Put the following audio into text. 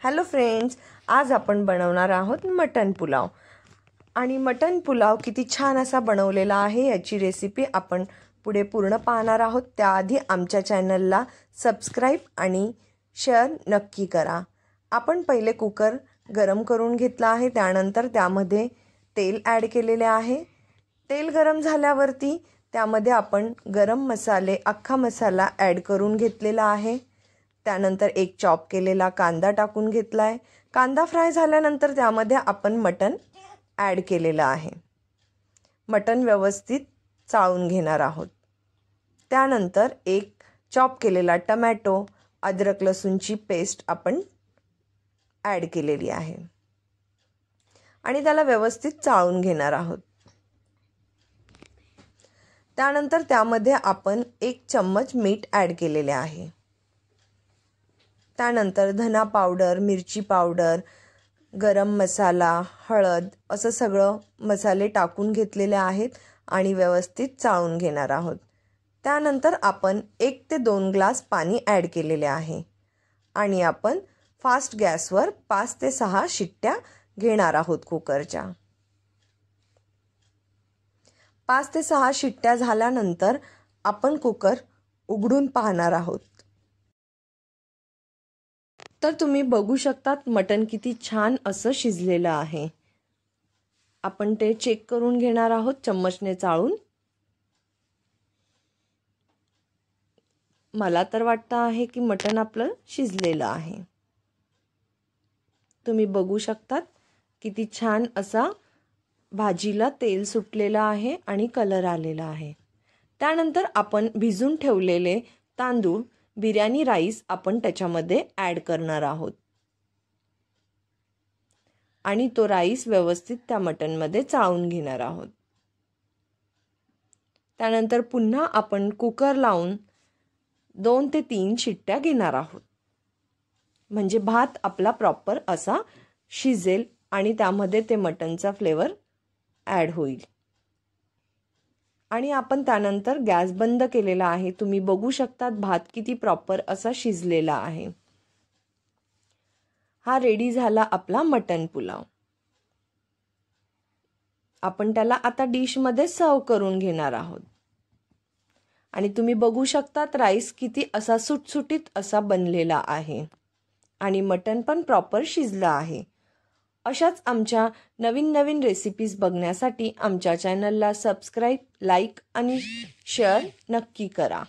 Hello friends, आज आपण बनवणार आहोत मटन पुलाव। आणि मटन पुलाव किती छान असा बनवलेला आहे याची रेसिपी आपण पुढे पूर्ण पाहणार आहोत। त्याआधी आमच्या चॅनलला सबस्क्राइब आणि शेअर नक्की करा। आपण पहिले कुकर गरम करून घेतला आहे, त्यानंतर त्यामध्ये तेल ॲड केलेले आहे। तेल गरम झाल्यावरती त्यामध्ये आपण गरम मसाले अख्खा मसाला ॲड करून घेतलेला आहे। त्यानंतर एक चॉप केलेला कांदा टाकून घेतलाय। कांदा फ्राय झाल्यानंतर त्यामध्ये आपण मटन ॲड केलेला आहे। मटन व्यवस्थित चाळून घेणार आहोत। त्यानंतर एक चॉप केलेला टोमॅटो, अद्रक लसूणची पेस्ट आपण ॲड केलेली आहे आणि त्याला व्यवस्थित चाळून घेणार आहोत। त्यानंतर त्यामध्ये आपण 1 चम्मच मीठ ॲड केलेले आहे। त्यानंतर धना पावडर, मिरची पावडर, गरम मसाला, हळद असं सगळं मसाले टाकून घेतलेले आहेत आणि व्यवस्थित चाळून घेणार आहोत। त्यानंतर आपण 1 ते 2 ग्लास पाणी ॲड केलेले आहे आणि आपण फास्ट गॅसवर 5 ते 6 शिट्ट्या घेणार आहोत कुकरच्या। 5 ते 6 शिट्ट्या झाल्यानंतर आपण कुकर उघडून पाहणार आहोत। तर तुम्ही बघू शकतात मटन किती छान असं शिजलेलं आहे। आपण ते चेक करून घेणार आहोत चम्मचने चाळून। मला तर वाटतं आहे की मटन आपलं शिजलेलं आहे। तुम्ही बघू शकतात किती छान असा भाजीला तेल सुटलेलं आहे आणि कलर आलेला आहे। त्यानंतर आपण भिजून ठेवलेले तांदूळ, बिर्याणी राईस आपण त्याच्यामध्ये ॲड करणार आहोत आणि तो राईस व्यवस्थित त्या मटनमध्ये चाळून घेणार आहोत। त्यानंतर पुन्हा आपण कुकर लावून 2 ते 3 शिट्ट्या घेणार आहोत, म्हणजे भात आपला प्रॉपर असा शिजेल आणि त्यामध्ये ते मटनचा फ्लेवर ॲड होईल। आणि आपण त्यानंतर गॅस बंद केलेला आहे। तुम्ही बघू शकतात भात किती प्रॉपर असा शिजलेला आहे। हा रेडी झाला आपला मटन पुलाव। आपण त्याला आता डिश मध्ये सर्व करून घेणार आहोत। आणि तुम्ही बघू शकतात राईस किती असा सुटसुटीत असा बनलेला आहे आणि मटन पण प्रॉपर शिजलं आहे। अशाच आमच्या नवीन रेसिपीज बघण्यासाठी आमच्या चॅनलला सबस्क्राइब, लाईक आणि शेअर नक्की करा।